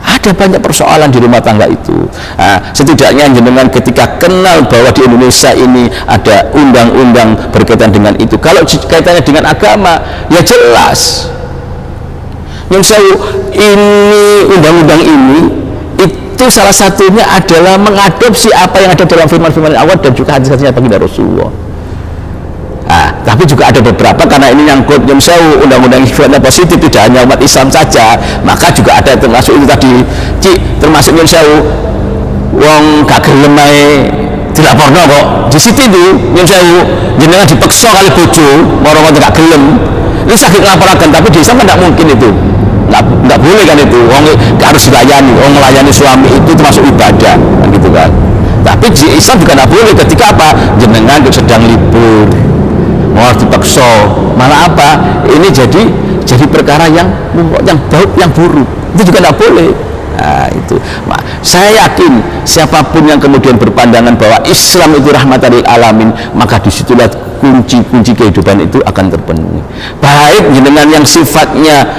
Ada banyak persoalan di rumah tangga itu. Setidaknya jenengan ketika kenal bahwa di Indonesia ini ada undang-undang berkaitan dengan itu. Kalau kaitannya dengan agama, ya jelas. Yang saya ini undang-undang ini itu salah satunya adalah mengadopsi apa yang ada dalam firman-firman Allah dan juga hadis-hadisnya baginda Rasulullah. Tapi juga ada beberapa, karena ini nyangkut yang sewu undang-undang sifatnya positif, tidak hanya umat Islam saja, maka juga ada termasuk itu tadi, termasuk yang sewu wong gak gelem ae dilaporno kok di situ itu yang sewu jenengan dipeksa kali bojo moro-moro gak gelem itu sakit ngelaporakan, tapi di Islam tidak mungkin itu, nggak boleh kan itu, wong harus dilayani, wong melayani suami itu termasuk ibadah kan gitu kan. Tapi di Islam juga nggak boleh ketika apa, jenengan sedang libur mau dipaksa, malah apa ini jadi perkara yang buruk, itu juga tidak boleh. Itu saya yakin siapapun yang kemudian berpandangan bahwa Islam itu rahmatan lil alamin, maka disitulah kunci-kunci kehidupan itu akan terpenuhi. Baik jenengan yang sifatnya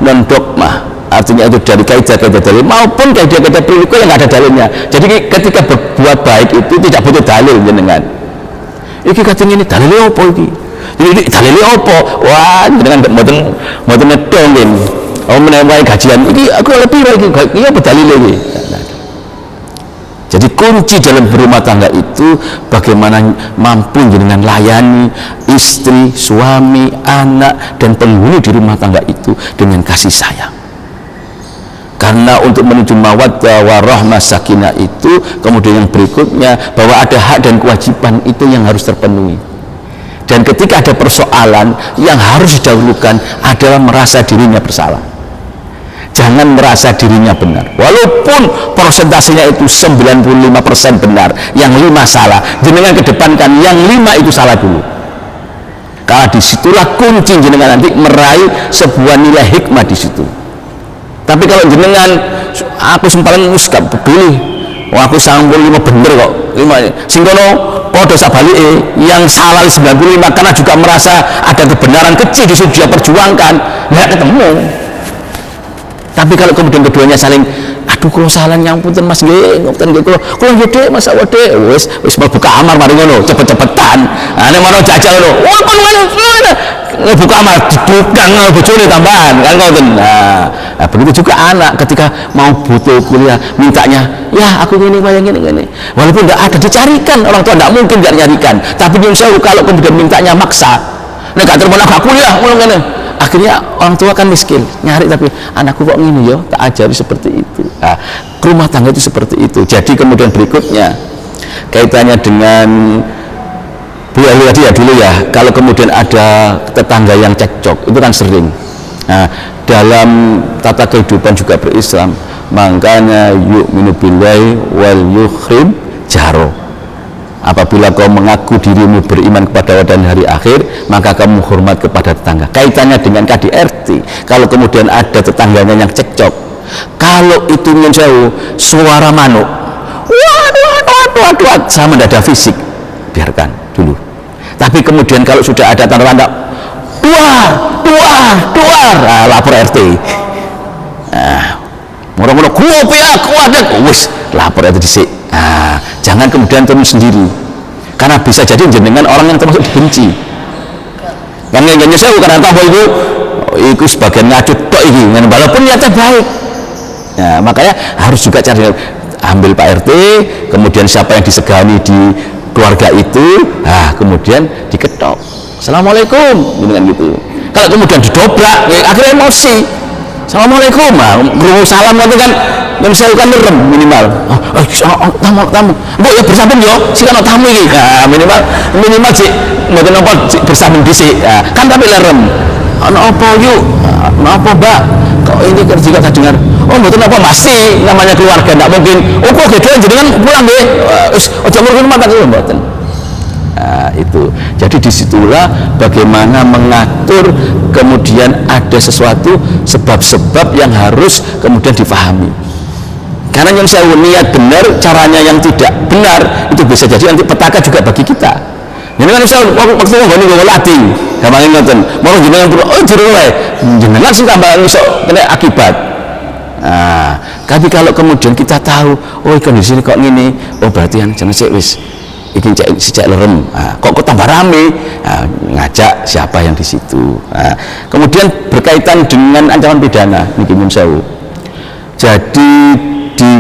non dogma, artinya itu dari kaidah-kaidah dalil maupun kaidah-kaidah perilaku yang ada dalilnya. Jadi ketika berbuat baik itu tidak butuh dalil jenengan. Iki katanya ini dalilnya apa iki? Ini dalilnya apa? Wah, jenengan mboten ngedong ini. Menawarin gajian iki aku lebih lagi. Iya apa dalilnya iki? Jadi kunci dalam berumah tangga itu bagaimana mampu jenengan layani istri, suami, anak dan penghuni di rumah tangga itu dengan kasih sayang. Karena untuk menuju mawaddah warahmah sakinah itu kemudian yang berikutnya bahwa ada hak dan kewajiban itu yang harus terpenuhi. Dan ketika ada persoalan yang harus didahulukan adalah merasa dirinya bersalah. Jangan merasa dirinya benar. Walaupun persentasenya itu 95% benar, yang 5 salah, jenengan kedepankan yang 5 itu salah dulu. Karena disitulah kunci jenengan nanti meraih sebuah nilai hikmah di situ. Tapi kalau jenengan aku sempalan gak peduli, aku sampun 5 bener kok, 5 singkono podo sabalike yang salah 95 karena juga merasa ada kebenaran kecil di situ dia perjuangkan, nggak ketemu. Tapi kalau kemudian keduanya saling, aduh kalau salah yang punten mas nggih, ngoten nggih kula nggih Dik, Mas awak Dik, wis buka kamar mari ngono, cepet-cepetan. Nek mau jajal ngono, wah kon buka kamar didukang bojone tambahan kan ngoten. Nah, begitu juga anak ketika mau butuh kuliah mintanya, ya aku gini ngene. Walaupun enggak ada dicarikan, orang tua enggak mungkin enggak nyarikan. Tapi insya Allah kalau kemudian mintanya maksa, nek gak terima aku kuliah ngono ngene. Akhirnya orang tua kan miskin, nyari tapi anakku kok ngene yo, tak ajari seperti itu. Nah, rumah tangga itu seperti itu. Jadi kemudian berikutnya kaitannya dengan Bu Ali tadi ya dulu ya, kalau kemudian ada tetangga yang cekcok itu kan sering. Nah, dalam tata kehidupan juga berislam, makanya yu'minu billahi wal yukhrim jaro. Apabila kau mengaku dirimu beriman kepada Allah dan hari akhir, maka kamu hormat kepada tetangga. Kaitannya dengan KDRT, kalau kemudian ada tetangganya yang cekcok, kalau itu menjauh suara manuk, waduh, sama tidak ada fisik, biarkan dulu. Tapi kemudian kalau sudah ada tanda-tanda duar, lapor RT. Murah-murah kuat, wis lapor RT disik. Jangan kemudian turun sendiri, karena bisa jadi jenengan orang yang termasuk dibenci. Yang nggak saya karena tahu itu sebagian ngacut tok ini, walaupun niatnya baik. Nah, makanya harus juga cari ambil Pak RT, kemudian siapa yang disegani di keluarga itu, kemudian diketok. Assalamualaikum, dengan gitu. Kalau kemudian didobrak, akhirnya emosi. Assalamualaikum, salam itu kan yang saya kan merem minimal. Tamu, bu ya bersambung yo, silakan tamu ini. Minimal sih, mungkin apa bersambung di sini. Kan tapi lerem. Apa yuk? Apa mbak? Kok ini jika saya dengar, betul apa masih namanya keluarga, tidak mungkin. Kok gitu jadi kan pulang deh. Jangan mungkin mata dulu mboten. Itu. Jadi disitulah bagaimana mengatur kemudian ada sesuatu sebab-sebab yang harus kemudian difahami. Karena yang saya niat benar, caranya yang tidak benar itu bisa jadi nanti petaka juga bagi kita. Jenengan iso waktu nggone nggo lati, gampang ngoten. Moro jenengan jero wae. Jenengan sing tambah iso kena akibat. Nah, tapi kalau kemudian kita tahu, oh kondisi ini kok ngene, oh berarti jangan sik wis iki sejak lerem. Nah, kok tambah rame, nah, ngajak siapa yang di situ. Nah, kemudian berkaitan dengan ancaman pidana niki nyun sewu. Jadi di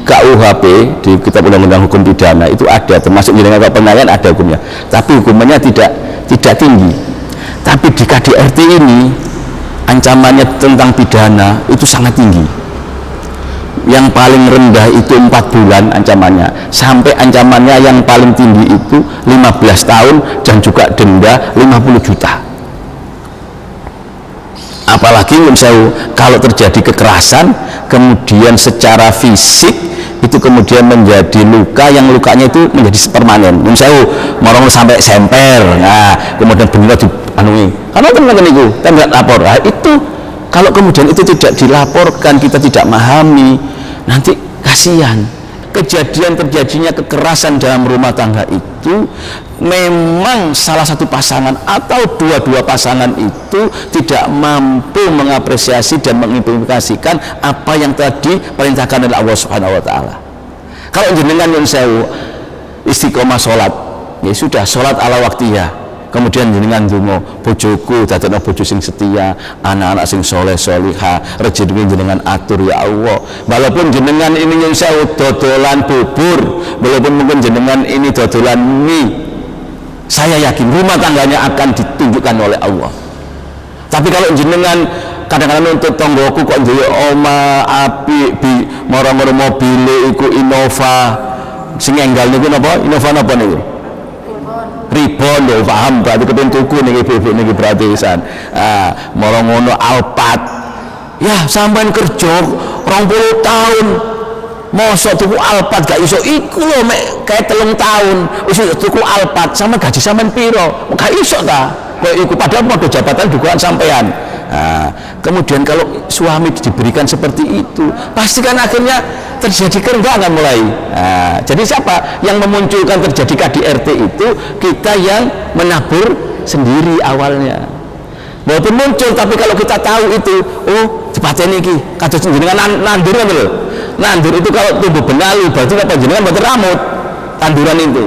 KUHP, di Kitab Undang-Undang Hukum Pidana itu ada, termasuk jenengan penilaian ada hukumnya, tapi hukumannya tidak tinggi. Tapi di KDRT ini ancamannya tentang pidana itu sangat tinggi. Yang paling rendah itu 4 bulan ancamannya, sampai ancamannya yang paling tinggi itu 15 tahun dan juga denda 50 juta. Apalagi kalau terjadi kekerasan kemudian secara fisik itu kemudian menjadi luka, yang lukanya itu menjadi permanen. Morong sampai semper, nah kemudian benar di anui, karena teman-teman itu tidak lapor. Nah, itu kalau kemudian itu tidak dilaporkan, kita tidak memahami, nanti kasihan. Kejadian terjadinya kekerasan dalam rumah tangga itu memang salah satu pasangan atau dua-dua pasangan itu tidak mampu mengapresiasi dan mengimplementasikan apa yang tadi perintahkan oleh Allah Subhanahu wa taala. Kalau jenengan nyun sewu istiqomah salat, ya sudah salat ala waktiha. Kemudian jenengan donga, bojoku dadekno bojo sing setia, anak-anak sing soleh solihah, rezeki jenengan atur ya Allah. Walaupun jenengan ini nyun sewu dodolan bubur, walaupun mungkin jenengan ini dodolan mie, saya yakin rumah tangganya akan ditunjukkan oleh Allah. Tapi kalau jenengan kadang-kadang untuk tonggoku kok duwe oma api moro-moro mobile iku Innova, sing enggal niku napa? Innova napa niku? Ribon lho, paham berarti kepen tuku niki ibu niki berarti pisan. Moro ngono Alphard. Ya sampean kerja 20 tahun. Mosok tuku Alphard gak iso iku lho mek kae 3 tahun. Wis tuku Alphard sama gaji sampean piro? Gak iso ta? Kok iku padahal padha jabatan dugaan sampean. Kemudian kalau suami diberikan seperti itu, pastikan akhirnya terjadi kerenggangan mulai. Jadi siapa yang memunculkan terjadi KDRT itu? Kita yang menabur sendiri awalnya. Walaupun muncul, tapi kalau kita tahu itu, oh dipateni iki, kados jenengan nandur kan lho. Nandur itu kalau tumbuh benalu, berarti apa jenengan mboten ramut tanduran itu.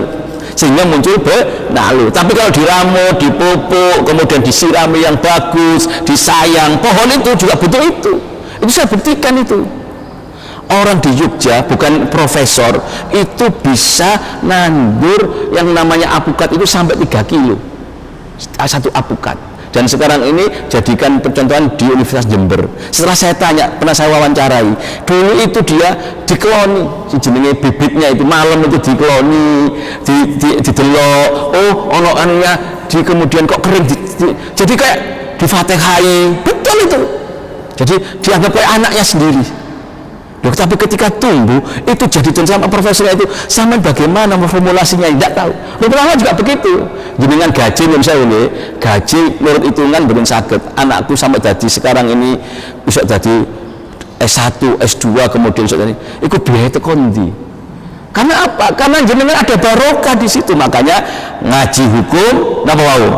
Sehingga muncul benalu. Tapi kalau diramut, dipupuk, kemudian disirami yang bagus, disayang, pohon itu juga butuh itu. Itu saya buktikan itu. Orang di Jogja, bukan profesor, itu bisa nandur yang namanya apukat itu sampai 3 kilo satu apukat. Dan sekarang ini jadikan percontohan di Universitas Jember. Setelah saya tanya, pernah saya wawancarai, dulu itu dia dikloni, jenenge bibitnya itu malam itu dikloni, didelok, oh ono anunya, kemudian kok kering, jadi kayak difatihai, betul itu. Jadi dianggap kayak anaknya sendiri. Loh, tapi ketika tumbuh itu jadi sama profesornya itu sama bagaimana formulasinya tidak tahu. Lama juga begitu. Jenengan gaji misalnya gaji menurut hitungan belum sakit. Anakku sampai tadi sekarang ini bisa jadi S1, S2 kemudian ini ikut biaya tekondi. Karena apa? Karena jenengan ada barokah di situ. Makanya ngaji hukum napa wau?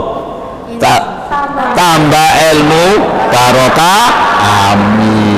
Tambah ilmu barokah. Amin.